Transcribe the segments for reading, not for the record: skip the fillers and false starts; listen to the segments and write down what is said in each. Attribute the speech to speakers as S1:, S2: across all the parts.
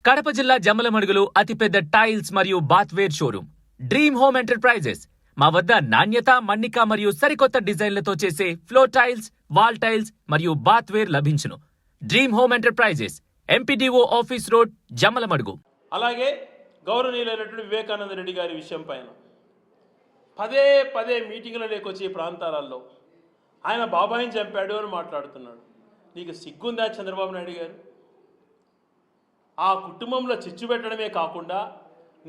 S1: కడప జిల్లా జమ్మలమడుగులో అతిపెద్ద టైల్స్ మరియు బాత్వేర్ షోరూమ్ డ్రీమ్ హోమ్ ఎంటర్ప్రైజెస్. మా వద్ద నాణ్యత, మన్నిక మరియు సరికొత్త డిజైన్లతో చేసే ఫ్లోర్ టైల్స్, వాల్ టైల్స్ మరియు బాత్వేర్ లభించును. Dream home enterprises, MPDO office road, Jammalamadugu.
S2: అలాగే గౌరవనీయులైనటువంటి వివేకానంద రెడ్డి గారి విషయం పైన పదే పదే మీటింగ్లలోకి వచ్చి ఈ ప్రాంతాలలో ఆయన బాబాయిని చంపాడు అని మాట్లాడుతున్నాడు. నీకు సిగ్గుందా చంద్రబాబు నాయుడు గారు? ఆ కుటుంబంలో చిచ్చు పెట్టడమే కాకుండా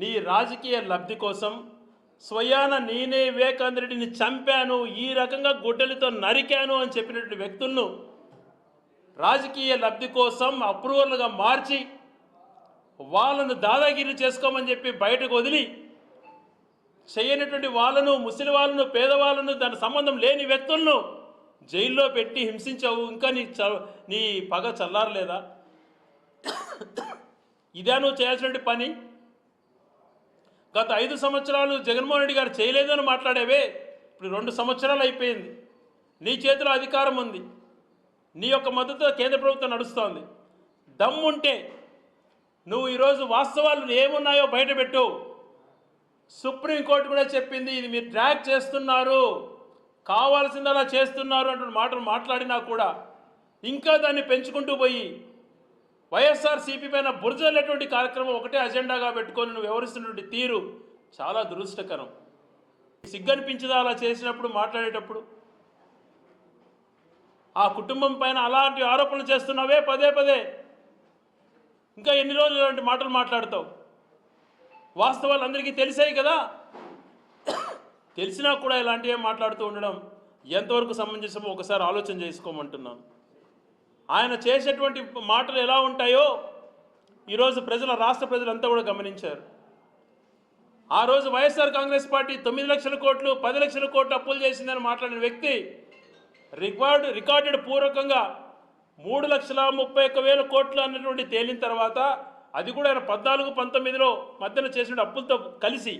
S2: నీ రాజకీయ లబ్ధి కోసం స్వయాన నేనే వివేకానంద రెడ్డిని చంపాను, ఈ రకంగా గుడ్డలతో నరికాను అని చెప్పినటువంటి వ్యక్తులను రాజకీయ లబ్ధి కోసం అప్రూవర్లుగా మార్చి వాళ్ళను దాదాగిరి చేసుకోమని చెప్పి బయటకు వదిలి చేయనటువంటి వాళ్ళను, ముసలి వాళ్ళను, పేదవాళ్ళను, దాని సంబంధం లేని వ్యక్తులను జైల్లో పెట్టి హింసించావు. ఇంకా నీ పగ చల్లారలేదా? ఇదే నువ్వు చేయాల్సిన పని. గత 5 సంవత్సరాలు జగన్మోహన్ రెడ్డి గారు చేయలేదని మాట్లాడేవే, ఇప్పుడు 2 సంవత్సరాలు అయిపోయింది. నీ చేతిలో అధికారం ఉంది, నీ యొక్క మద్దతుతో కేంద్ర ప్రభుత్వం నడుస్తోంది. దమ్ముంటే నువ్వు ఈరోజు వాస్తవాలు ఏమున్నాయో బయటపెట్టు. సుప్రీంకోర్టు కూడా చెప్పింది, ఇది మీరు ట్రాక్ చేస్తున్నారు, కావాల్సిందలా చేస్తున్నారు అంటున్న మాటలు మాట్లాడినా కూడా ఇంకా దాన్ని పెంచుకుంటూ పోయి వైఎస్ఆర్సీపీ పైన బురజల్లేటువంటి కార్యక్రమం ఒకటే అజెండాగా పెట్టుకొని నువ్వు వ్యవహరిస్తున్నటువంటి తీరు చాలా దురదృష్టకరం. సిగ్గనిపించదా అలా చేసినప్పుడు, మాట్లాడేటప్పుడు? ఆ కుటుంబం పైన అలాంటి ఆరోపణలు చేస్తున్నావే పదే పదే. ఇంకా ఎన్ని రోజులు ఇలాంటి మాటలు మాట్లాడతావు? వాస్తవాలు అందరికీ తెలిసాయి కదా. తెలిసినా కూడా ఇలాంటివి మాట్లాడుతూ ఉండడం ఎంతవరకు సమంజసమో ఒకసారి ఆలోచన చేసుకోమంటున్నాను. ఆయన చేసేటువంటి మాటలు ఎలా ఉంటాయో ఈరోజు రాష్ట్ర ప్రజలంతా కూడా గమనించారు. ఆ రోజు వైఎస్ఆర్ కాంగ్రెస్ పార్టీ 9 లక్షల కోట్లు, 10 లక్షల కోట్లు అప్పులు చేసిందని మాట్లాడిన వ్యక్తి రికార్డెడ్ పూర్వకంగా 3,31,000 కోట్లు అన్నటువంటి తేలిన తర్వాత, అది కూడా ఆయన 14-19లో మధ్యన చేసిన అప్పులతో కలిసి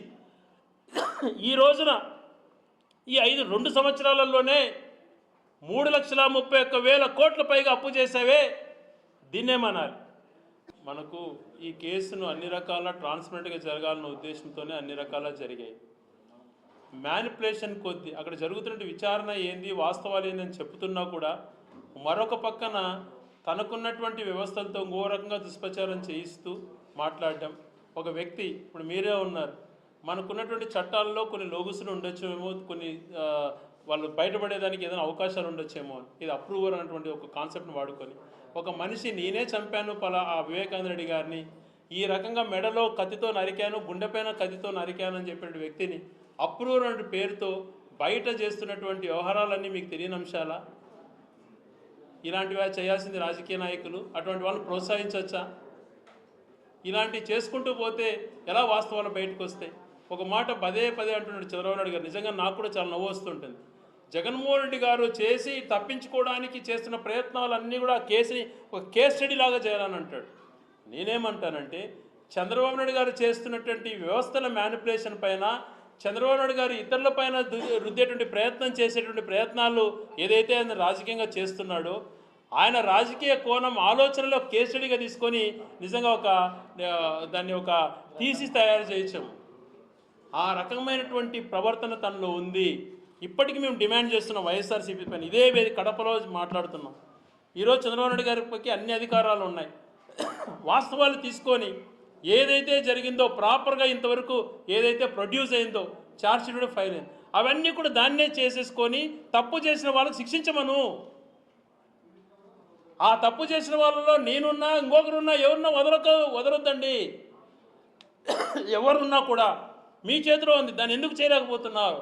S2: ఈ రోజున ఈ 2 సంవత్సరాలలోనే 3,31,000 కోట్ల పైగా అప్పు చేసావే, దీన్నేమనాలి? మనకు ఈ కేసును అన్ని రకాల ట్రాన్స్పరెంట్గా జరగాలన్న ఉద్దేశంతోనే అన్ని రకాల జరిగాయి. మ్యానిపులేషన్ కొద్ది అక్కడ జరుగుతున్న విచారణ ఏంది, వాస్తవాలు ఏందని చెప్తున్నా కూడా మరొక పక్కన తనకున్నటువంటి వ్యవస్థలతో ఇంకో రకంగా దుష్ప్రచారం చేయిస్తూ మాట్లాడడం. ఒక వ్యక్తి, ఇప్పుడు మీరే ఉన్నారు, మనకున్నటువంటి చట్టాల్లో కొన్ని లోగుసులు ఉండొచ్చేమో, కొన్ని వాళ్ళు బయటపడేదానికి ఏదైనా అవకాశాలు ఉండొచ్చేమో. ఇది అప్రూవర్ అన్నటువంటి ఒక కాన్సెప్ట్ని వాడుకొని ఒక మనిషి నేనే చంపాను ఆ వివేకానంద రెడ్డి గారిని, ఈ రకంగా మెడలో కత్తితో నరికాను, గుండెపైన కత్తితో నరికాను అని చెప్పిన వ్యక్తిని అప్రూవర్ అనే పేరుతో బయట చేస్తున్నటువంటి వ్యవహారాలన్నీ మీకు తెలియని అంశాలా? ఇలాంటివి చేయాల్సింది రాజకీయ నాయకులు. అటువంటి వాళ్ళని ప్రోత్సహించవచ్చా? ఇలాంటివి చేసుకుంటూ పోతే ఎలా వాస్తవాలు బయటకు వస్తాయి? ఒక మాట పదే పదే అంటున్నాడు చంద్రబాబు నాయుడు గారు. నిజంగా నాకు కూడా చాలా నవ్వు వస్తుంటుంది. జగన్మోహన్ రెడ్డి గారు చేసి తప్పించుకోవడానికి చేస్తున్న ప్రయత్నాలన్నీ కూడా కేసుని ఒక కేస్ స్టడీ లాగా చేయాలని అంటాడు. నేనేమంటానంటే, చంద్రబాబు నాయుడు గారు చేస్తున్నటువంటి వ్యవస్థల మ్యానిపులేషన్ పైన, చంద్రబాబు నాయుడు గారు ఇతరుల పైన రుద్దేటువంటి ప్రయత్నం చేసేటువంటి ప్రయత్నాలు ఏదైతే ఆయన రాజకీయంగా చేస్తున్నాడో, ఆయన రాజకీయ కోణం ఆలోచనలో కేస్ స్టడీగా తీసుకొని నిజంగా దాన్ని ఒక థీసిస్ తయారు చేయొచ్చు. ఆ రకమైనటువంటి ప్రవర్తన తనలో ఉంది. ఇప్పటికీ మేము డిమాండ్ చేస్తున్నాం వైఎస్ఆర్సీపీ పైన. ఇదే కడపలో మాట్లాడుతున్నాం. ఈరోజు చంద్రబాబు నాయుడు గారికి అన్ని అధికారాలు ఉన్నాయి. వాస్తవాలు తీసుకొని ఏదైతే జరిగిందో ప్రాపర్గా ఇంతవరకు ఏదైతే ప్రొడ్యూస్ అయిందో, ఛార్జ్షీట్ కూడా ఫైల్ అయింది, అవన్నీ కూడా దాన్నే చేసేసుకొని తప్పు చేసిన వాళ్ళకి శిక్షించమను. ఆ తప్పు చేసిన వాళ్ళలో నేనున్నా, ఇంకొకరున్నా, ఎవరున్నా వదలొద్దండి. ఎవరున్నా కూడా మీ చేతిలో ఉంది, దాన్ని ఎందుకు చేయలేకపోతున్నారు?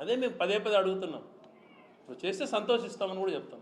S2: అదే మేము పదే పదే అడుగుతున్నాం. నువ్వు చేస్తే సంతోషిస్తామని కూడా చెప్తాం.